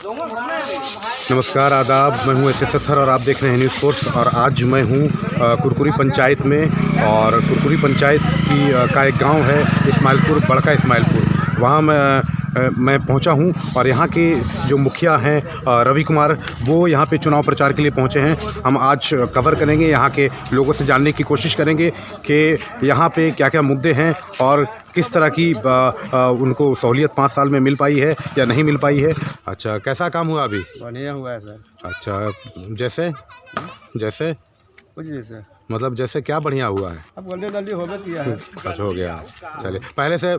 नमस्कार, आदाब। मैं हूं एस सत्थर और आप देख रहे हैं न्यूज़ फोर्स। और आज मैं हूं कुरकुरी पंचायत में, और कुरकुरी पंचायत का एक गांव है इस्माइलपुर, बड़का इस्माइलपुर। वहां मैं पहुंचा हूं और यहां के जो मुखिया हैं रवि कुमार, वो यहां पे चुनाव प्रचार के लिए पहुंचे हैं। हम आज कवर करेंगे, यहां के लोगों से जानने की कोशिश करेंगे कि यहां पे क्या क्या मुद्दे हैं और किस तरह की उनको सहूलियत 5 साल में मिल पाई है या नहीं मिल पाई है। अच्छा, कैसा काम हुआ अभी? बढ़िया हुआ है सर। अच्छा, जैसे कुछ जैसे मतलब जैसे क्या बढ़िया हुआ है? अब गली गली हो गया है। अच्छा, हो गया। चलिए, पहले से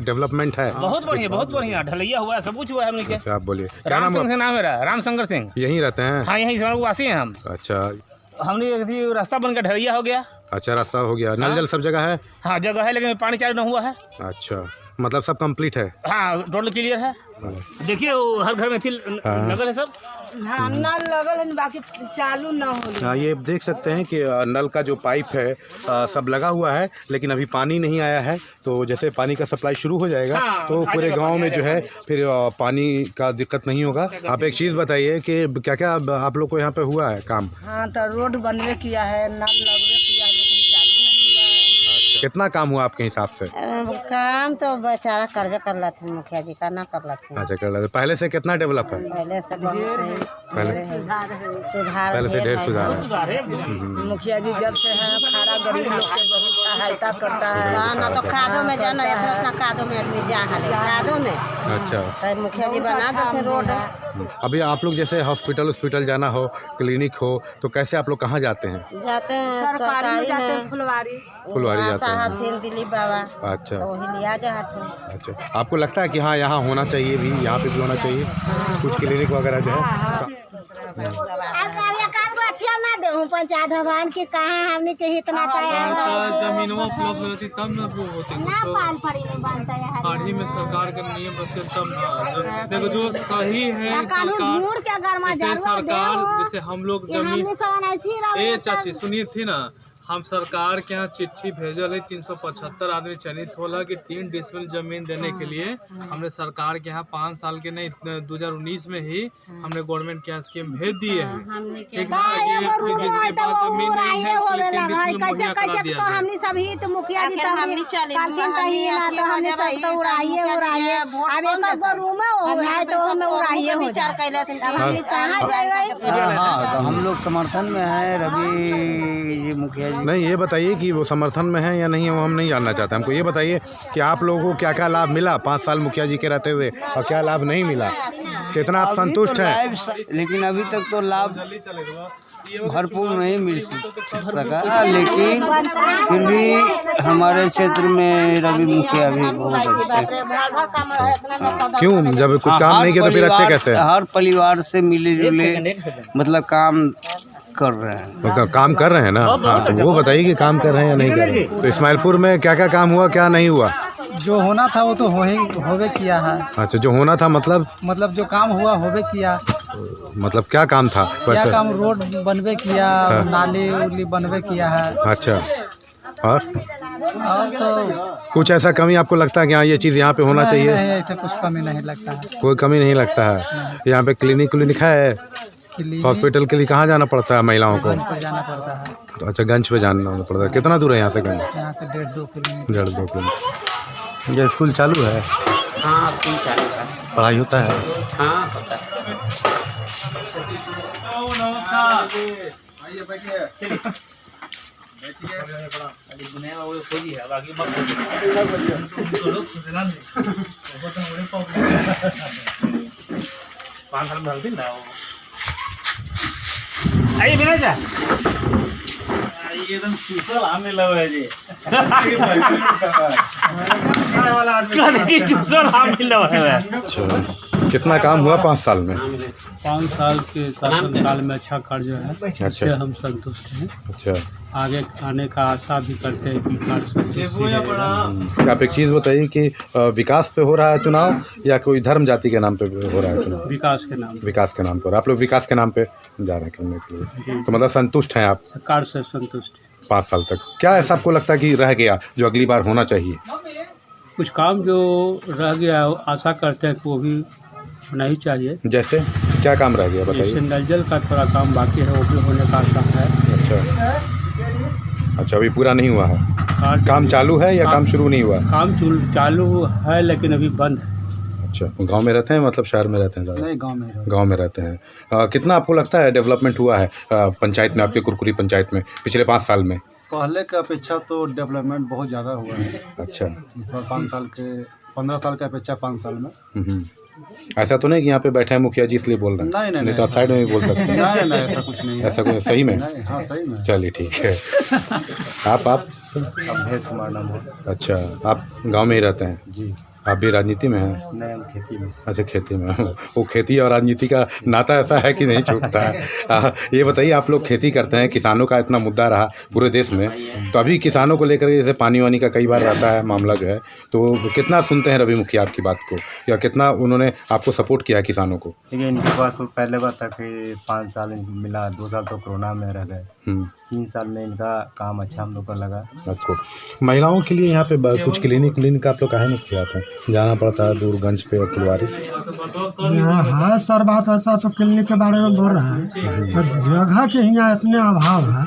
डेवलपमेंट है? बहुत बढ़िया ढलैया हुआ है, सब कुछ हुआ है हमने के। अच्छा, आप बोलिए, क्या राम नाम सिंह से नाम है मेरा, रामशंकर सिंह। यहीं रहते हैं? हाँ, यहीं इस्माइलपुर वासी हैं हम। अच्छा हमने एक रास्ता बनकर ढलैया हो गया। अच्छा, रास्ता हो गया। नल जल सब जगह है? हाँ, जगह है, लेकिन पानी चालू नहीं हुआ है। अच्छा, मतलब सब कंप्लीट है? हाँ, टोटल क्लियर है। देखिए, वो हर घर में थी लगल है सब। हाँ, नल लगल है, बाकी चालू ना हो। हाँ, ये देख सकते हैं कि नल का जो पाइप है सब लगा हुआ है, लेकिन अभी पानी नहीं आया है। तो जैसे पानी का सप्लाई शुरू हो जाएगा तो पूरे गांव में जो है फिर पानी का दिक्कत नहीं होगा। आप एक चीज़ बताइए कि क्या क्या आप लोग को यहाँ पे हुआ है काम? हाँ, तो रोड बनवे किया है, नल लगवे किया है, लेकिन चालू नहीं हुआ है। कितना काम हुआ आपके हिसाब से? काम तो बेचारा करवे कर लाते मुखिया जी, का ना कर लाते। अच्छा, कर लेते। पहले से कितना डेवलप है? पहले से पहले सुधार से ढेर सुधार है। मुखिया जी जब से है खारा गरीब लोग के बहुत सहायता करता है। ना तो खादों में जाना, इतना खादों में आदमी जा खादों में। अच्छा, मुखिया जी बना देते रोड। अभी आप लोग जैसे हॉस्पिटल जाना हो, क्लिनिक हो, तो कैसे आप लोग कहाँ जाते हैं? जाते हैं सरकारी में, फुलवारी जाते हैं। दिलीप बाबा। अच्छा, तो वही लिया जाते हैं। अच्छा, आपको लगता है कि हाँ यहाँ होना चाहिए, भी यहाँ पे भी होना चाहिए कुछ क्लिनिक वगैरह जो है? ना दे पंचायत भवन के कहाँ हमने के इतना जमीन उपलब्ध रहती तब न होते हाल ही में सरकार का नियम रखते तब न। देखो, जो सही है सरकार जैसे हम लोग जमीन चाची सुनिए थी ना, हम सरकार के यहाँ चिट्ठी भेजल है। 375 आदमी चयनित होला कि 3 डिसमिल जमीन देने के लिए हमने सरकार के यहाँ 5 साल के नहीं 2019 में ही हमने गवर्नमेंट के यहाँ स्कीम भेज दिए हैं। ठीक है, जिसके पास जमीन नहीं है उसके लिए 3 डिसमिल मुहैया करा दिया है। हमने सभी तो मुखिया जी हमने चले हमने सब तो उड़ाइए अब एक रूम है तो हमें उड़ाइए विचार कैले थे कहां जाएगा। हाँ, तो हम लोग समर्थन में है रवि जी मुखिया। नहीं, ये बताइए कि वो समर्थन में है या नहीं है, वो हम नहीं जानना चाहते। हमको ये बताइए कि आप लोगों को क्या क्या लाभ मिला 5 साल मुखिया जी के रहते हुए, और क्या लाभ नहीं मिला, कितना आप संतुष्ट हैं? लेकिन अभी तक तो लाभ भरपूर नहीं मिल सका, लेकिन फिर भी हमारे क्षेत्र में रवि मुखिया भी बहुत अच्छे। क्यों, जब कुछ काम नहीं किया तो फिर अच्छे कैसे? हर परिवार से मिले जुले मतलब काम कर रहे हैं। तो काम कर रहे हैं ना? हाँ, तो वो बताइए कि काम कर रहे हैं या नहीं कर रहे हैं। तो इस्माइलपुर में क्या क्या काम हुआ, क्या नहीं हुआ? जो होना था वो तो होवे किया है। अच्छा, जो होना था मतलब जो काम हुआ होवे किया। मतलब क्या काम था? क्या काम? रोड बनवे किया, नाली उली बनवे किया है। अच्छा, और तो कुछ ऐसा कमी आपको लगता है कि हाँ ये चीज़ यहाँ पे होना चाहिए? नहीं, ऐसा कुछ कमी नहीं लगता है। कोई कमी नहीं लगता है। यहाँ पे क्लिनिक है? हॉस्पिटल के लिए कहाँ जाना पड़ता है महिलाओं को? गंज पर जाना पड़ता है। तो अच्छा, गंज पे जाना पड़ता है। कितना दूर है यहाँ से गंज? यहाँ से 1.5-2 किलोमीटर। 1.5-2 किलोमीटर। ये स्कूल चालू है? हाँ, स्कूल चालू है। पढ़ाई होता है? हाँ, होता है। आइए विनय जा, एकदम चूसल आने लगे जी। चूसल आने लगे। अच्छा, कितना काम हुआ 5 साल में? 5 साल के शासनकाल में अच्छा कार्य है, जिससे हम संतुष्ट हैं। अच्छा, आगे आने का आशा भी करते हैं कि कार्य। आप एक चीज़ बताइए कि विकास पे हो रहा है चुनाव या कोई धर्म जाति के नाम पे हो रहा है चुनाव? विकास के नाम। विकास के नाम पर आप लोग विकास के नाम पे जा रहे हैं करने के लिए, तो मतलब संतुष्ट हैं आप? कार्य से संतुष्ट है। 5 साल तक क्या ऐसा आपको लगता है कि रह गया जो अगली बार होना चाहिए? कुछ काम जो रह गया आशा करते हैं कि वो भी होना ही चाहिए। जैसे क्या काम रह गया जैसे बताइए। नल जल का थोड़ा काम बाकी है, वो भी होने का आशा है। अच्छा, अभी पूरा नहीं हुआ है, काम चालू है या काम शुरू नहीं हुआ? काम चालू है लेकिन अभी बंद है। अच्छा, गांव में रहते हैं मतलब शहर में रहते हैं ज़्यादा? नहीं, गांव में रहते हैं। कितना आपको लगता है डेवलपमेंट हुआ है पंचायत में, आपके कुरकुरी पंचायत में पिछले 5 साल में? पहले की अपेक्षा तो डेवलपमेंट बहुत ज़्यादा हुआ है अच्छा। इस बार 15 साल की अपेक्षा 5 साल में। ऐसा तो नहीं कि यहाँ पे बैठे हैं मुखिया जी इसलिए बोल रहे हैं? नहीं, तो आप साइड में भी बोल सकते हैं। नहीं, ऐसा कुछ नहीं है। ऐसा कुछ सही में? हाँ, सही में। चलिए ठीक है। आप अवधेश कुमार नाम है। अच्छा, आप गांव में ही रहते हैं? जी। आप भी राजनीति में हैं? नहीं, हम खेती में। अच्छा, खेती में। वो खेती और राजनीति का नाता ऐसा है कि नहीं छूटता है। ये बताइए, आप लोग खेती करते हैं, किसानों का इतना मुद्दा रहा पूरे देश में, तो अभी किसानों को लेकर जैसे पानी वानी का कई बार रहता है मामला जो है, तो कितना सुनते हैं रवि मुखिया आपकी बात को, या कितना उन्होंने आपको सपोर्ट किया है किसानों को? देखिए, इनकी बात को पहले बात था कि 5 साल इनको मिला, 2 साल तो कोरोना में रह गए, 3 साल में इनका काम अच्छा हम लोग को लगा। आपको महिलाओं के लिए यहाँ पे कुछ क्लिनिक आप लोग काहे नहीं खुलाते हैं? जाना पड़ता है दूरगंज पे और फुलवारी। यहाँ है सर, बात ऐसा तो क्लिनिक के बारे में बोल रहे हैं, तो जगह के यहाँ इतने अभाव है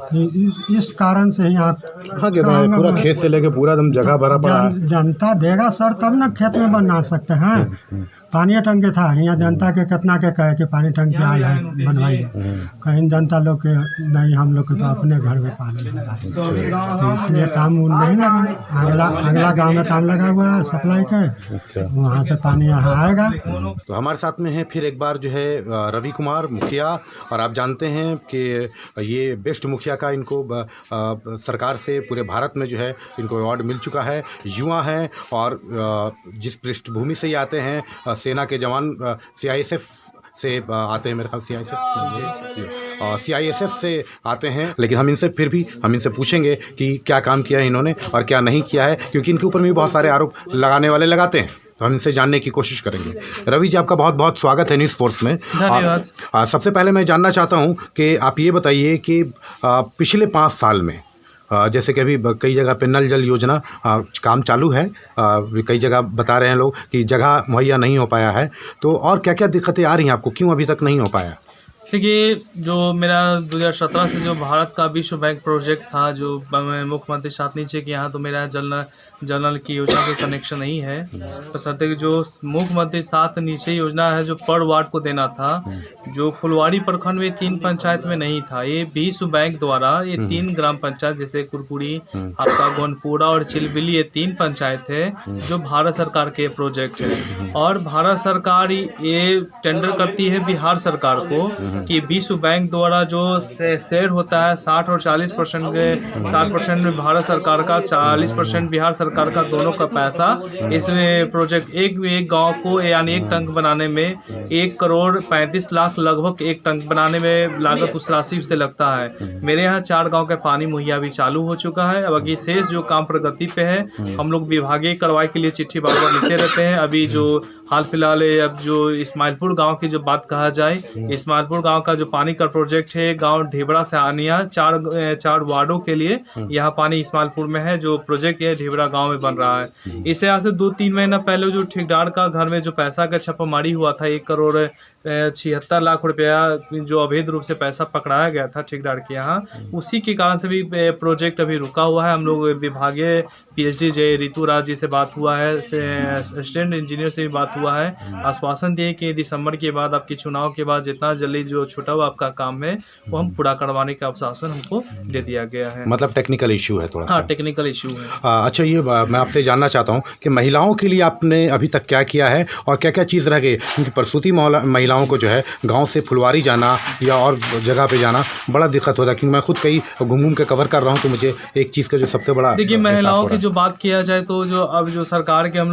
कि इस कारण से यहाँ पूरा खेत से लेके पूरा एकदम जगह भरा पड़ा है। जनता देगा सर तब ना खेत में बना सकते हैं। पानी टंकी था यहाँ, जनता के कितना के कहे कि पानी टंकी आल है बनवाइए, कहीं जनता लोग के नहीं, हम लोग के तो अपने घर में पानी लगा, तो इसलिए काम नहीं लगा। अगला गांव में काम लगा हुआ है सप्लाई के, वहाँ से पानी यहाँ आएगा। तो हमारे साथ में है फिर एक बार जो है रवि कुमार मुखिया, और आप जानते हैं कि ये बेस्ट मुखिया का इनको सरकार से पूरे भारत में जो है इनको अवार्ड मिल चुका है। युवा हैं और जिस पृष्ठभूमि से ये आते हैं, सेना के जवान CISF से आते हैं, मेरे ख्याल CISF से आते हैं, लेकिन हम इनसे पूछेंगे कि क्या काम किया है इन्होंने और क्या नहीं किया है, क्योंकि इनके ऊपर भी बहुत सारे आरोप लगाने वाले लगाते हैं, तो हम इनसे जानने की कोशिश करेंगे। रवि जी, आपका बहुत बहुत स्वागत है न्यूज़ फोर्स में। धन्यवाद। सबसे पहले मैं जानना चाहता हूँ कि आप ये बताइए कि पिछले 5 साल में जैसे कि अभी कई जगह पे नल जल योजना काम चालू है, कई जगह बता रहे हैं लोग कि जगह मुहैया नहीं हो पाया है, तो और क्या क्या दिक्कतें आ रही हैं आपको, क्यों अभी तक नहीं हो पाया? देखिए, जो मेरा 2017 से जो भारत का विश्व बैंक प्रोजेक्ट था, जो मुख्यमंत्री साथ नीचे के यहाँ, तो मेरा जल नल की योजना के कनेक्शन नहीं है। तो सत्य जो मुख्यमंत्री साथ नीचे योजना है जो पर वार्ड को देना था, जो फुलवारी प्रखंड में 3 पंचायत में नहीं था, ये विश्व बैंक द्वारा ये 3 ग्राम पंचायत जैसे कुरकुरी, आपका गोनपुरा और चिलबिली, ये 3 पंचायत है जो भारत सरकार के प्रोजेक्ट है। और भारत सरकार ये टेंडर करती है बिहार सरकार को कि विश्व बैंक द्वारा जो शेयर होता है 60 और 40% 60% में भारत सरकार का, 40% बिहार सरकार का, दोनों का पैसा इसमें प्रोजेक्ट एक गांव को यानी एक टंक बनाने में 1 करोड़ 35 लाख लगभग एक टंक बनाने में लागत उस राशि से लगता है। मेरे यहाँ 4 गांव का पानी मुहैया भी चालू हो चुका है। अब अभी शेष जो काम प्रगति पे है, हम लोग विभागीय कार्रवाई के लिए चिट्ठी बार बार लिखते रहते हैं। अभी जो हाल फिलहाल अब जो इस्माइलपुर गांव की जो बात कहा जाए, इस्माइलपुर गांव का जो पानी का प्रोजेक्ट है, गांव ढिबरा से आनिया 4 वार्डों के लिए यहाँ पानी इस्माइलपुर में है, जो प्रोजेक्ट है ढिबरा गांव में बन रहा है। इससे आज से 2-3 महीना पहले जो ठेकेदार का घर में जो पैसा का छापामारी हुआ था, 1 करोड़ 76 लाख रुपया जो अवैध रूप से पैसा पकड़ाया गया था ठेकेदार के यहाँ, उसी के कारण से भी प्रोजेक्ट अभी रुका हुआ है। हम लोग विभागीय PhD जय ऋतु राज जी से बात हुआ है, असिस्टेंट इंजीनियर से भी बात हुआ है, आश्वासन दिए कि दिसंबर के बाद, आपके चुनाव के बाद जितना जल्दी जो छूटा हुआ आपका काम है वो हम पूरा करवाने का आश्वासन हमको दे दिया गया है। मतलब टेक्निकल इशू है थोड़ा सा? हाँ, टेक्निकल इशू है। अच्छा, ये मैं आपसे जानना चाहता हूँ कि महिलाओं के लिए आपने अभी तक क्या किया है और क्या क्या चीज़ रह गई, क्योंकि प्रसूति महिलाओं को जो है गांव से फुलवारी जाना या और जगह पे जाना बड़ा दिक्कत होता है, क्योंकि मैं खुद कई घूम के कवर कर रहा हूँ, तो मुझे एक चीज़ का जो सबसे बड़ा, देखिए, महिलाओं की जो बात किया जाए तो जो अब जो सरकार के हम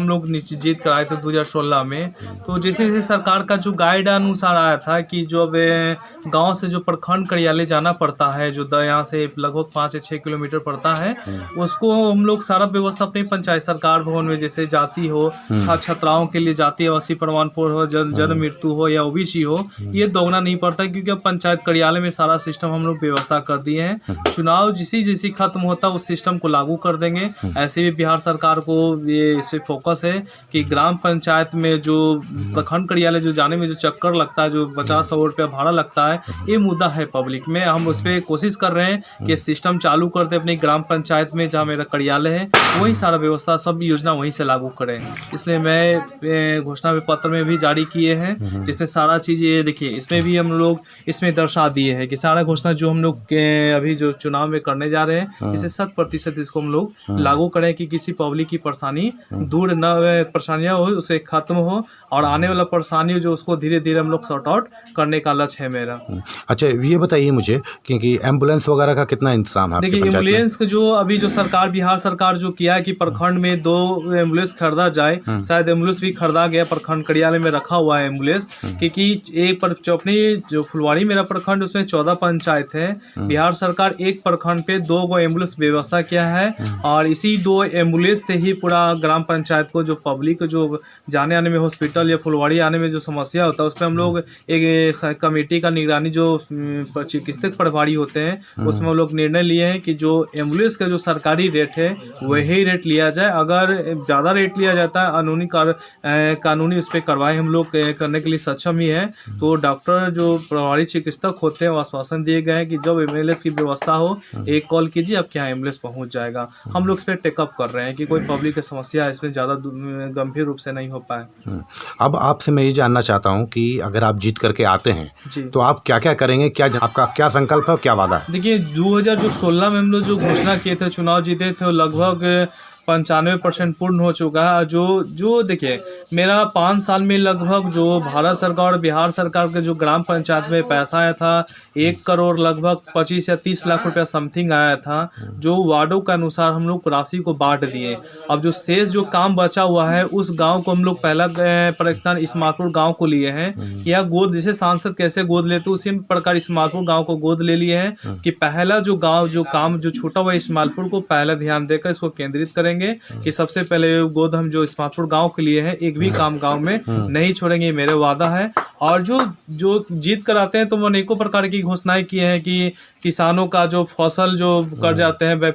लोग जीत कराए थे 2016 में, तो जैसे जैसे सरकार का जो गाइड अनुसार आया था कि जो अब गांव से जो प्रखंड कार्यालय जाना पड़ता है, जो यहाँ से लगभग 5 से 6 किलोमीटर पड़ता है, उसको हम लोग सारा व्यवस्था अपनी पंचायत सरकार भवन में, जैसे जाति हो, छात्राओं के लिए जाति आवासीय प्रमाण पत्र हो, जन्म मृत्यु हो या OBC हो, ये दौड़ना नहीं पड़ता, क्योंकि अब पंचायत कार्यालय में सारा सिस्टम हम लोग व्यवस्था कर दिए हैं। चुनाव जैसी खत्म होता है उस सिस्टम को लागू कर देंगे। ऐसे भी बिहार सरकार को ये इस पे फोकस है कि ग्राम पंचायत में जो प्रखंड कार्यालय जो जाने में जो चक्कर लगता है, जो 50-100 रुपया भाड़ा लगता है, ये मुद्दा है पब्लिक में। हम उस पर कोशिश कर रहे हैं कि सिस्टम चालू करते अपनी ग्राम पंचायत में जहाँ मेरा कार्यालय है, वही सारा व्यवस्था सब योजना वहीं से लागू करें। इसलिए मैं घोषणा पत्र में भी जारी किए हैं, जिसमें सारा चीज़ ये देखिए, इसमें भी हम लोग इसमें दर्शा दिए हैं कि सारा घोषणा जो हम लोग अभी जो चुनाव में करने जा रहे हैं, इसे 100% इसको हम लोग लागू करें कि किसी पब्लिक की परेशानी दूर न, परेशानियाँ हो उसे खत्म हो, और आने वाला परेशानी जो उसको धीरे धीरे हम लोग सॉर्ट आउट करने का लक्ष्य है मेरा। अच्छा, ये बताइए मुझे कि एम्बुलेंस वगैरह का कितना इंतजाम है? देखिए, एम्बुलेंस जो अभी जो सरकार बिहार सरकार जो किया है कि प्रखंड में 2 एम्बुलेंस खरीदा जाए, शायद एम्बुलेंस भी खरीदा गया, प्रखंड कार्यालय में रखा हुआ है एम्बुलेंस, क्योंकि एक पर अपनी जो फुलवाड़ी मेरा प्रखंड उसमें 14 पंचायत है, बिहार सरकार एक प्रखंड पे 2 गो एम्बुलेंस व्यवस्था किया है, और इसी 2 एम्बुलेंस से ही पूरा ग्राम पंचायत को जो पब्लिक जो जाने आने में हॉस्पिटल या फुलवाड़ी आने में जो समस्या होता है, उस पर हम लोग एक कमेटी का निगरानी जो चिकित्सक प्रभारी होते हैं, उसमें हम लोग निर्णय लिए हैं कि जो एम्बुलेंस का जो सरकारी रेट है वही रेट लिया जाए। अगर ज़्यादा रेट लिया जाता है, कानूनी उस पर कार्रवाई हम लोग करने के लिए सक्षम ही है। तो डॉक्टर जो प्रभारी चिकित्सक होते हैं वो आश्वासन दिए गए हैं कि जब एम्बुलेंस की व्यवस्था हो, एक कॉल कीजिए, आपके यहाँ एम्बुलेंस पहुँच जाएगा। हम लोग इस पर टेकअप कर रहे हैं कि कोई पब्लिक की समस्या इसमें ज़्यादा गंभीर रूप से नहीं हो पाए। अब आपसे मैं ये जानना चाहता हूँ कि अगर आप जीत करके आते हैं तो आप क्या क्या करेंगे, क्या आपका क्या संकल्प है और क्या वादा है? देखिए, 2016 में हम लोग जो घोषणा किए थे, चुनाव जीते थे, वो लगभग 95% पूर्ण हो चुका है। जो देखिए, मेरा 5 साल में लगभग जो भारत सरकार और बिहार सरकार के जो ग्राम पंचायत में पैसा आया था, 1 करोड़ लगभग 25 या 30 लाख रुपया समथिंग आया था, जो वार्डों के अनुसार हम लोग राशि को बांट दिए। अब जो शेष जो काम बचा हुआ है, उस गांव को हम लोग पहला प्राथमिकता इस्माइलपुर गांव को लिए हैं। या गोद, जैसे सांसद कैसे गोद लेते उसी प्रकार इस्माइलपुर गाँव को गोद ले लिए हैं कि पहला जो गाँव जो काम जो छूटा हुआ इस्माइलपुर को पहला ध्यान देकर इसको केंद्रित करेंगे कि सबसे पहले गोद हम जो इस्माइलपुर गांव के लिए है, एक भी काम गांव में नहीं छोड़ेंगे, मेरे वादा है। और जो जीत कर आते हैं तो वो अनेकों प्रकार की घोषणाएं की हैं कि किसानों का जो फसल जो कर जाते हैं,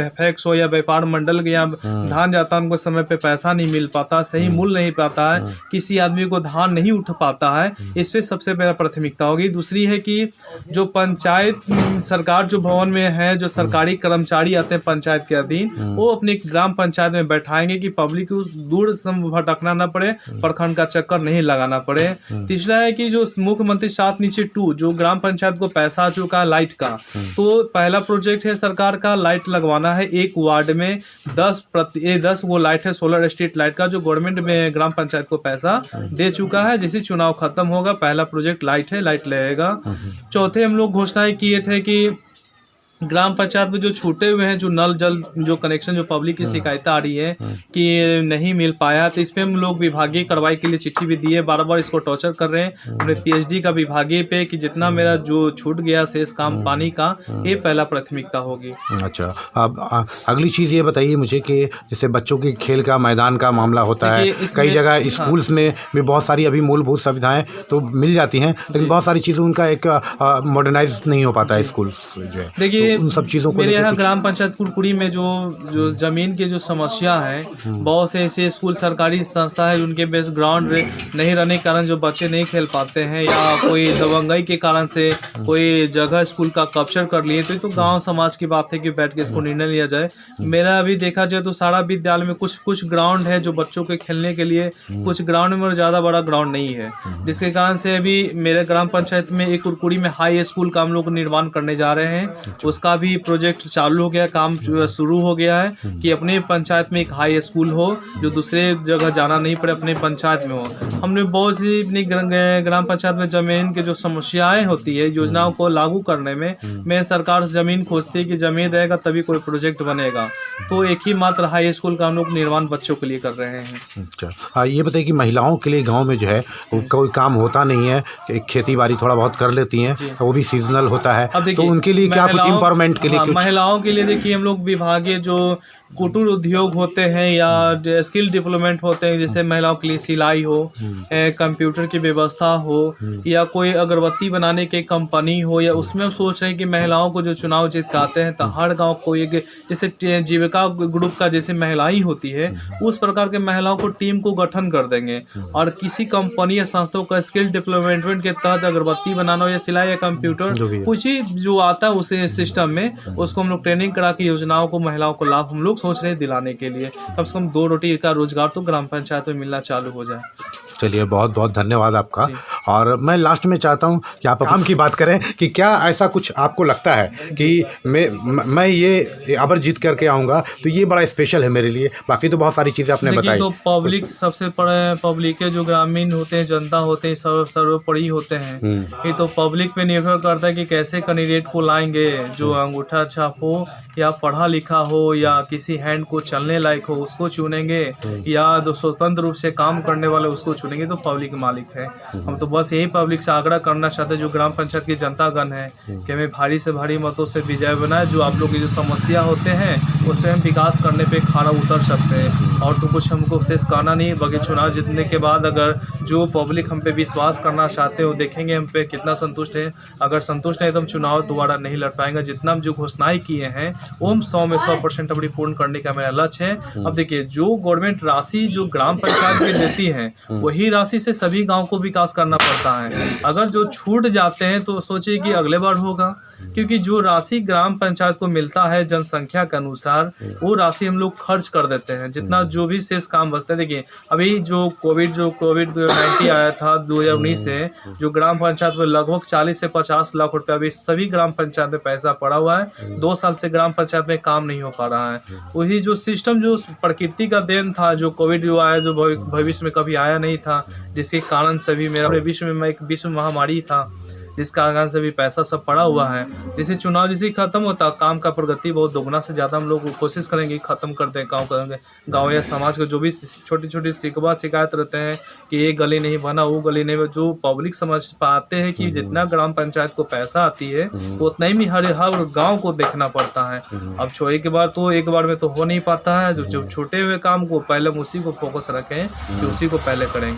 फैक्स हो या व्यापार मंडल के यहाँ धान जाता है, उनको समय पे पैसा नहीं मिल पाता, सही मूल्य नहीं पाता है, किसी आदमी को धान नहीं उठ पाता है, इस पर सबसे पहला प्राथमिकता होगी। दूसरी है कि जो पंचायत सरकार जो भवन में है, जो सरकारी कर्मचारी आते हैं पंचायत के अधीन, वो अपने ग्राम पंचायत में बैठाएंगे कि पब्लिक को दूर भटकना ना पड़े, प्रखंड का चक्कर नहीं लगाना पड़े। तीसरा है कि जो मुख्यमंत्री 7/2 जो ग्राम पंचायत को पैसा आ चुका है लाइट का, तो पहला प्रोजेक्ट है सरकार का, लाइट लगवाना है। एक वार्ड में 10 वो लाइट है, सोलर स्ट्रीट लाइट का, जो गवर्नमेंट में ग्राम पंचायत को पैसा दे चुका है। जैसे चुनाव खत्म होगा, पहला प्रोजेक्ट लाइट है, लाइट लगेगा। चौथे हम लोग घोषणाएं किए थे कि ग्राम पंचायत में जो छूटे हुए हैं, जो नल जल जो कनेक्शन जो पब्लिक की शिकायत आ रही है कि नहीं मिल पाया, तो इस पर हम लोग विभागीय कार्रवाई के लिए चिट्ठी भी दी है, बार इसको टॉर्चर कर रहे हैं अपने PhD का विभागीय पे कि जितना मेरा जो छूट गया शेष काम पानी का, ये पहला प्राथमिकता होगी। अच्छा, अब अगली चीज़ ये बताइए मुझे कि जैसे बच्चों के खेल का मैदान का मामला होता है, कई जगह स्कूल्स में भी बहुत सारी अभी मूलभूत सुविधाएँ तो मिल जाती हैं, लेकिन बहुत सारी चीज़ों उनका एक मॉडर्नाइज नहीं हो पाता है स्कूल जो है। देखिए, उन सब चीज़ों को मेरे यहाँ ग्राम पंचायत कुरकुरी में जो जमीन की जो समस्या है, बहुत से ऐसे स्कूल सरकारी संस्था है उनके बेस ग्राउंड नहीं रहने के कारण जो बच्चे नहीं खेल पाते हैं, या कोई दबंगई के कारण से कोई जगह स्कूल का कैप्चर कर लिए, तो गांव समाज की बात है कि बैठ के इसको निर्णय लिया जाए। मेरा अभी देखा जाए तो सारा विद्यालय में कुछ ग्राउंड है जो बच्चों के खेलने के लिए, कुछ ग्राउंड में ज़्यादा बड़ा ग्राउंड नहीं है, जिसके कारण से अभी मेरे ग्राम पंचायत में एक कुरकुरी में हाई स्कूल का हम लोग निर्माण करने जा रहे हैं। उसका भी प्रोजेक्ट चालू हो गया, काम शुरू हो गया है कि अपने पंचायत में एक हाई स्कूल हो, जो दूसरे जगह जाना नहीं पड़े, अपने पंचायत में हो। हमने बहुत सी अपनी ग्राम पंचायत में जमीन की जो समस्याएं होती है, योजनाओं को लागू करने में सरकार से जमीन खोजती है कि जमीन रहेगा तभी कोई प्रोजेक्ट बनेगा, तो एक ही मात्र हाई स्कूल का हम लोग निर्माण बच्चों के लिए कर रहे हैं। अच्छा, ये बताइए कि महिलाओं के लिए गाँव में जो है कोई काम होता नहीं है, खेती बाड़ी थोड़ा बहुत कर लेती हैं, वो भी सीजनल होता है, तो उनके लिए क्या कुछ इम्पावरमेंट के लिए? महिलाओं के लिए देखिए, हम लोग विभागीय जो कुटीर उद्योग होते हैं या स्किल डेवलपमेंट होते हैं, जैसे महिलाओं के लिए सिलाई हो, कंप्यूटर की व्यवस्था हो, या कोई अगरबत्ती बनाने की कंपनी हो, या उसमें हम सोच रहे हैं कि महिलाओं को जो चुनाव जीतकाते हैं तो हर गांव को एक जैसे जीविका ग्रुप का जैसे महिलाएं होती है उस प्रकार के महिलाओं को टीम को गठन कर देंगे और किसी कंपनी या संस्थाओं का स्किल डेवलपमेंट के तहत अगरबत्ती बनाना हो या सिलाई या कंप्यूटर कुछ ही जो आता है उस सिस्टम में उसको हम लोग ट्रेनिंग करा के योजनाओं को महिलाओं को लाभ हम लोग सोच रहे हैं दिलाने के लिए। कम से कम 2 रोटी का रोजगार तो ग्राम पंचायत में मिलना चालू हो जाए। चलिए बहुत बहुत धन्यवाद आपका। और मैं लास्ट में चाहता हूं कि आप काम की बात करें कि क्या ऐसा कुछ आपको लगता है कि मैं ये अबर जीत करके आऊँगा तो ये बड़ा स्पेशल है मेरे लिए, बाकी तो बहुत सारी चीज़ें आपने बताई। तो पब्लिक सबसे बड़े पब्लिक के जो ग्रामीण होते हैं जनता होते हैं सर्वोपरि होते हैं, ये तो पब्लिक पे निर्भर करता है कि कैसे कैंडिडेट को लाएंगे जो अंगूठा छाप हो या पढ़ा लिखा हो या किसी हैंड को चलने लायक हो उसको चुनेंगे या जो स्वतंत्र रूप से काम करने वाले उसको चुनेंगे, तो पब्लिक मालिक है। हम तो बस यही पब्लिक से आग्रह करना चाहते हैं जो ग्राम पंचायत की जनता गण है कि हमें भारी से भारी मतों से विजय बनाए, जो आप लोग की जो समस्या होते हैं उसमें हम विकास करने पे खड़ा उतर सकते हैं। और तो कुछ हमको शेष कहना नहीं, बाकी चुनाव जीतने के बाद अगर जो पब्लिक हम पे विश्वास करना चाहते हैं वो देखेंगे हम पे कितना संतुष्ट है। अगर संतुष्ट है तो हम चुनाव दोबारा नहीं लड़ पाएंगे। जितना हम जो घोषणाएं किए हैं वो हम 100 में 100% अपनी पूर्ण करने का मेरा लक्ष्य है। अब देखिए जो गवर्नमेंट राशि जो ग्राम पंचायत में देती है वही राशि से सभी गांव को विकास करना पड़ता है। अगर जो छूट जाते हैं तो सोचिए कि अगले बार होगा, क्योंकि जो राशि ग्राम पंचायत को मिलता है जनसंख्या के अनुसार वो राशि हम लोग खर्च कर देते हैं। जितना जो भी शेष काम बचते हैं, देखिए अभी जो कोविड-19 आया था 2019 से जो ग्राम पंचायत में लगभग 40 से 50 लाख रुपए अभी सभी ग्राम पंचायत में पैसा पड़ा हुआ है। 2 साल से ग्राम पंचायत में काम नहीं हो पा रहा है। वही जो सिस्टम जो प्रकृति का देन था, जो कोविड जो आया जो भविष्य में कभी आया नहीं था, जिसके कारण सभी मेरा विश्व में एक विश्व महामारी था जिस कारण से भी पैसा सब पड़ा हुआ है। जैसे चुनाव जैसे खत्म होता काम का प्रगति बहुत दोगुना से ज़्यादा हम लोग कोशिश करेंगे खत्म कर दें गाँव या समाज का जो भी छोटी छोटी शिकायत रहते हैं कि ये गली नहीं बना वो गली नहीं, जो पब्लिक समझ पाते हैं कि जितना ग्राम पंचायत को पैसा आती है उतना ही हर गाँव को देखना पड़ता है। अब एक बार में तो हो नहीं पाता है। जो छोटे हुए काम को पहले हम उसी को फोकस रखें कि उसी को पहले करेंगे।